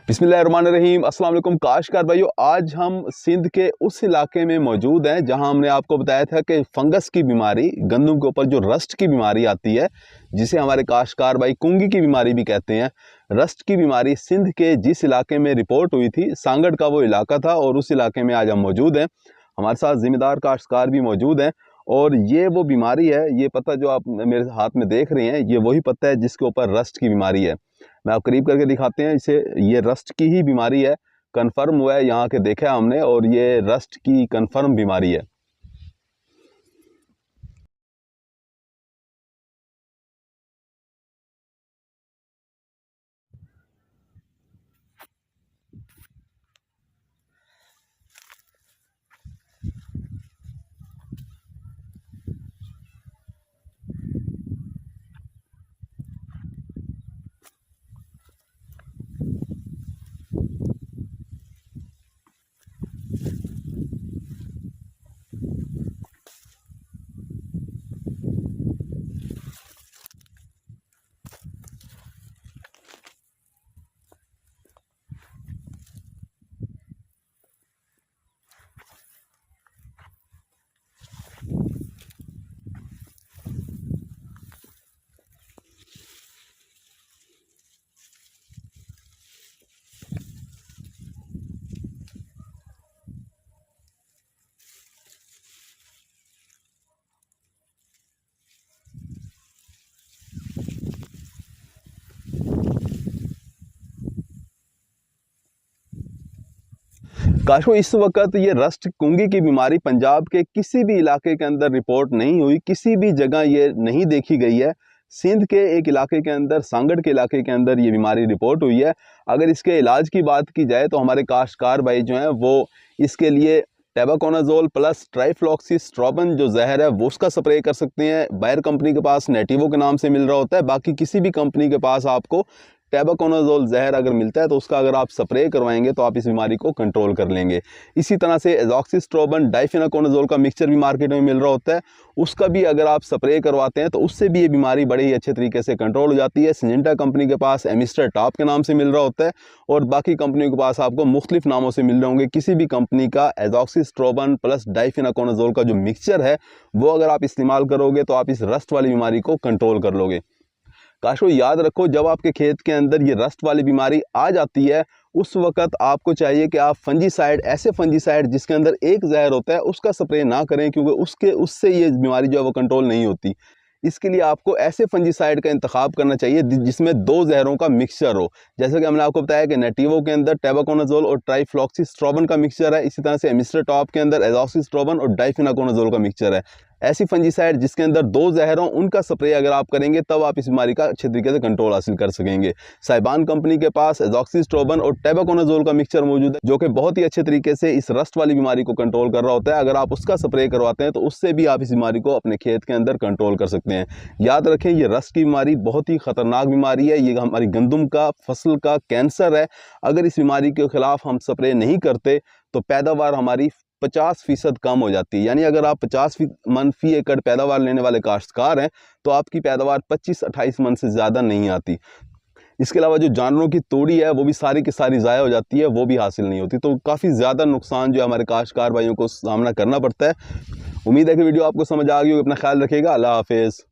बिस्मिल्लाहिर्रहमानिर्रहीम। अस्सलाम वालेकुम काश्तकार भाइयों, आज हम सिंध के उस इलाके में मौजूद हैं जहां हमने आपको बताया था कि फंगस की बीमारी, गंदम के ऊपर जो रस्ट की बीमारी आती है, जिसे हमारे काश्तकार भाई कुंगी की बीमारी भी कहते हैं। रस्ट की बीमारी सिंध के जिस इलाके में रिपोर्ट हुई थी, सांगड़ का वो इलाका था और उस इलाके में आज हम मौजूद हैं। हमारे साथ ज़िम्मेदार काश्तकार भी मौजूद हैं और ये वो बीमारी है, ये पत्ता जो आप मेरे हाथ में देख रहे हैं, ये वही पत्ता है जिसके ऊपर रस्ट की बीमारी है। मैं आप करीब करके दिखाते हैं इसे। ये रस्ट की ही बीमारी है, कन्फर्म हुआ है, यहाँ के देखा है हमने, और ये रस्ट की कन्फर्म बीमारी है। काशो इस वक्त ये रस्ट कुंगी की बीमारी पंजाब के किसी भी इलाके के अंदर रिपोर्ट नहीं हुई, किसी भी जगह ये नहीं देखी गई है। सिंध के एक इलाके के अंदर, सांगड़ के इलाके के अंदर ये बीमारी रिपोर्ट हुई है। अगर इसके इलाज की बात की जाए तो हमारे काश्तकार भाई जो हैं वो इसके लिए टेबाकोनाजोल प्लस ट्राइफ्लॉक्सीस्ट्रोबिन जो जहर है वो उसका स्प्रे कर सकते हैं। बायर कंपनी के पास नेटिवो के नाम से मिल रहा होता है, बाकी किसी भी कंपनी के पास आपको टेबाकोनाजोल जहर अगर मिलता है तो उसका अगर आप स्प्रे करवाएंगे तो आप इस बीमारी को कंट्रोल कर लेंगे। इसी तरह से एजॉक्सिस्ट्रोबिन डाइफेनाकोनाजोल का मिक्सचर भी मार्केट में मिल रहा होता है, उसका भी अगर आप स्प्रे करवाते हैं तो उससे भी ये बीमारी बड़े ही अच्छे तरीके से कंट्रोल हो जाती है। सिंजेंटा कंपनी के पास एमिस्टर टॉप के नाम से मिल रहा होता है और बाकी कंपनियों के पास आपको मुख्तलिफ नामों से मिल रहे होंगे। किसी भी कंपनी का एजॉक्सिस्ट्रोबिन प्लस डाइफेनाकोनाजोल का जो मिक्सचर है वो अगर आप इस्तेमाल करोगे तो आप इस रस्ट वाली बीमारी को कंट्रोल कर लोगे। काशो याद रखो, जब आपके खेत के अंदर ये रस्ट वाली बीमारी आ जाती है उस वक्त आपको चाहिए कि आप फंजीसाइड, ऐसे फंजीसाइड जिसके अंदर एक जहर होता है उसका स्प्रे ना करें, क्योंकि उससे ये बीमारी जो है वो कंट्रोल नहीं होती। इसके लिए आपको ऐसे फंजीसाइड का इंतखाब करना चाहिए जिसमें दो जहरों का मिक्सचर हो। जैसे कि हमने आपको बताया कि नेटिवो के अंदर टेबाकोनाजोल और ट्राइफ्लॉक्सीस्ट्रोबिन का मिक्सचर है, इसी तरह से एमिस्टर टॉप के अंदर एजॉक्सिस्ट्रोबिन और डाइफेनाकोनाजोल का मिक्सचर है। ऐसी फंजीसाइड जिसके अंदर दो जहर हों उनका स्प्रे अगर आप करेंगे तब आप इस बीमारी का अच्छे तरीके से कंट्रोल हासिल कर सकेंगे। साइबान कंपनी के पास एजॉक्सिस्ट्रोबिन और टेबाकोनाजोल का मिक्सचर मौजूद है जो कि बहुत ही अच्छे तरीके से इस रस्ट वाली बीमारी को कंट्रोल कर रहा होता है। अगर आप उसका स्प्रे करवाते हैं तो उससे भी आप इस बीमारी को अपने खेत के अंदर कंट्रोल कर सकते हैं। याद रखें, ये रस्ट की बीमारी बहुत ही ख़तरनाक बीमारी है, ये हमारी गंदम का फसल का कैंसर है। अगर इस बीमारी के खिलाफ हम स्प्रे नहीं करते तो पैदावार हमारी 50% कम हो जाती है। यानी अगर आप 50 मन फी एकड़ पैदावार लेने वाले काश्तकार हैं तो आपकी पैदावार 25-28 मन से ज़्यादा नहीं आती। इसके अलावा जो जानवरों की तोड़ी है वो भी सारी की सारी ज़ाया हो जाती है, वो भी हासिल नहीं होती। तो काफ़ी ज़्यादा नुकसान जो है हमारे काश्तकार भाइयों को सामना करना पड़ता है। उम्मीद है कि वीडियो आपको समझ आ गई होगी। अपना ख्याल रखिएगा। अल्लाह हाफिज़।